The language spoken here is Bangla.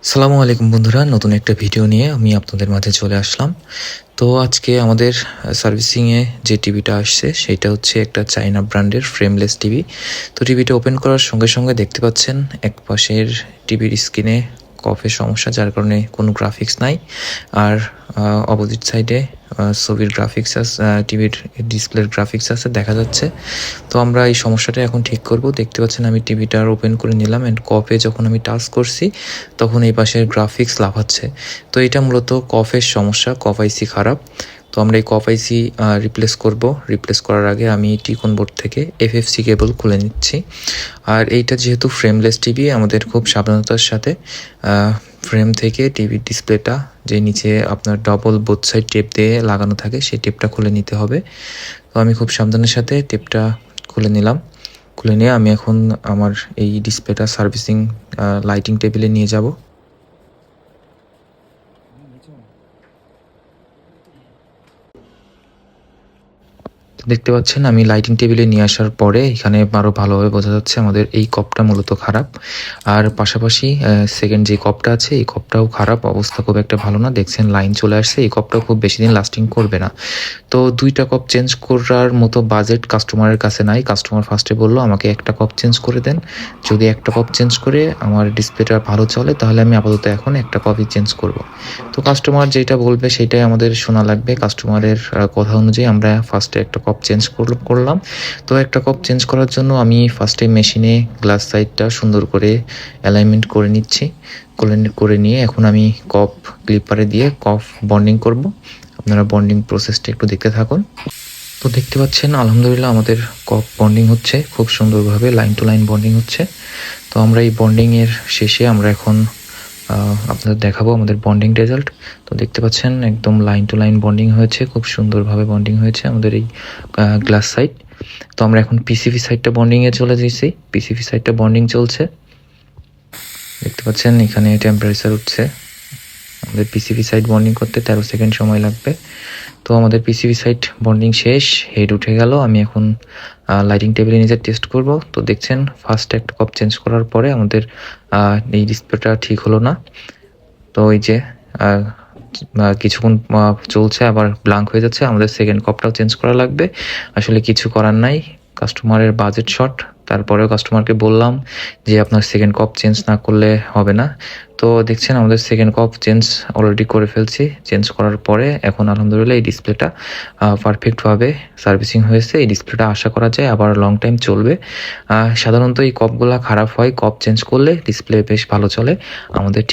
সালামু আলাইকুম বন্ধুরা, নতুন একটা ভিডিও নিয়ে আমি আপনাদের মাঝে চলে আসলাম। তো আজকে আমাদের সার্ভিসিংয়ে যে টিভিটা আসছে সেটা হচ্ছে একটা চাইনা ব্র্যান্ডের ফ্রেমলেস টিভি। তো টিভিটা ওপেন করার সঙ্গে সঙ্গে দেখতে পাচ্ছেন এক পাশের টিভির স্ক্রিনে কফের সমস্যা, যার কারণে কোনো গ্রাফিক্স নাই। আর অপোজিট সাইডে ছবির গ্রাফিক্স আছে, টিভির ডিসপ্লের গ্রাফিক্স আছে দেখা যাচ্ছে। তো আমরা এই সমস্যাটা এখন ঠিক করব। দেখতে পাচ্ছেন আমি টিভিটার ওপেন করে নিলাম অ্যান্ড কফে যখন আমি টাচ করছি তখন এই পাশের গ্রাফিক্স লাফাচ্ছে। তো এটা মূলত কফের সমস্যা, কফ আইসি খারাপ। তো আমরা এই কফ আইসি রিপ্লেস করার আগে আমি টিকন বোর্ড থেকে এফএফসি কেবল খুলে নিচ্ছি। আর এইটা যেহেতু ফ্রেমলেস টিভি, আমাদের খুব সাবধানতার সাথে ফ্রেম থেকে টিভির ডিসপ্লেটা যে নিচে আপনার ডবল বোথ সাইড টেপ দিয়ে লাগানো থাকে সেই টেপটা খুলে নিতে হবে। তো আমি খুব সাবধানের সাথে টেপটা খুলে নিলাম। খুলে নিয়ে আমি এখন আমার এই ডিসপ্লেটা সার্ভিসিং লাইটিং টেবিলে নিয়ে যাব। দেখতে পাচ্ছেন আমি লাইটিং টেবিলে নিয়ে আসার পরে এখানে আরও ভালোভাবে বোঝা যাচ্ছে আমাদের এই কপটা মূলত খারাপ। আর পাশাপাশি সেকেন্ড যে কপটা আছে এই কপটাও খারাপ, অবস্থা খুব একটা ভালো না। দেখছেন লাইন চলে আসছে, এই কপটাও খুব বেশি দিন লাস্টিং করবে না। তো দুইটা কপ চেঞ্জ করার মতো বাজেট কাস্টমারের কাছে নাই। কাস্টমার ফার্স্টে বললো আমাকে একটা কপ চেঞ্জ করে দেন, যদি একটা কপ চেঞ্জ করে আমার ডিসপ্লেটা ভালো চলে তাহলে আমি আপাতত এখন একটা কপই চেঞ্জ করব। তো কাস্টমার যেটা বলবে সেটাই আমাদের শোনা লাগবে। কাস্টমারের কথা অনুযায়ী আমরা ফার্স্টে একটা কপ চেঞ্জ করলাম। তো একটা কপ চেঞ্জ করার জন্য আমি ফার্স্টে মেশিনে গ্লাস সাইডটা সুন্দর করে অ্যালাইনমেন্ট করে নিচ্ছি। করে নিয়ে এখন আমি কপ ক্লিপারে দিয়ে কপ বন্ডিং করব। আপনারা বন্ডিং প্রসেসটা একটু দেখতে থাকুন। তো দেখতে পাচ্ছেন আলহামদুলিল্লাহ আমাদের কপ বন্ডিং হচ্ছে খুব সুন্দরভাবে, লাইন টু লাইন বন্ডিং হচ্ছে। তো আমরা এই বন্ডিংয়ের শেষে আমরা এখন আপনাদের দেখাবো আমাদের বন্ডিং রেজাল্ট। তো দেখতে পাচ্ছেন একদম লাইন টু লাইন বন্ডিং হয়েছে, খুব সুন্দরভাবে বন্ডিং হয়েছে আমাদের এই গ্লাস সাইড। তো আমরা এখন পিসিবি সাইডটা বন্ডিংয়ে চলে যাচ্ছি। পিসিবি সাইডটা বন্ডিং চলছে, দেখতে পাচ্ছেন এখানে টেম্পারেচার উঠছে। আমাদের পিসিবি সাইড বন্ডিং করতে 13 সেকেন্ড সময় লাগবে। তো আমাদের পিসিবি সাইড বন্ডিং শেষ, হেড উঠে গেল। আমি এখন লাইটিং টেবিলে নিজে টেস্ট করব। তো দেখছেন ফার্স্ট একটা কপ চেঞ্জ করার পরে আমাদের এই ডিসপ্লেটা ঠিক হলো না। তো এই যে কিছুক্ষণ চলছে আবার ব্ল্যাঙ্ক হয়ে যাচ্ছে, আমাদের সেকেন্ড কপটাও চেঞ্জ করা লাগবে। আসলে কিছু করার নাই, কাস্টমারের বাজেট শর্ট। তারপরেও কাস্টমারকে বললাম যে আপনার সেকেন্ড কপ চেঞ্জ না করলে হবে না। তো দেখছেন আমাদের সেকেন্ড কপ চেঞ্জ অলরেডি করে ফেলছি। চেঞ্জ করার পরে এখন আলহামদুলিল্লাহ এই ডিসপ্লেটা পারফেক্টভাবে সার্ভিসিং হয়েছে। এই ডিসপ্লেটা আশা করা যায় আবার লং টাইম চলবে। সাধারণত এই কপগুলা খারাপ হয়, কপ চেঞ্জ করলে ডিসপ্লে বেশ ভালো চলে আমাদের।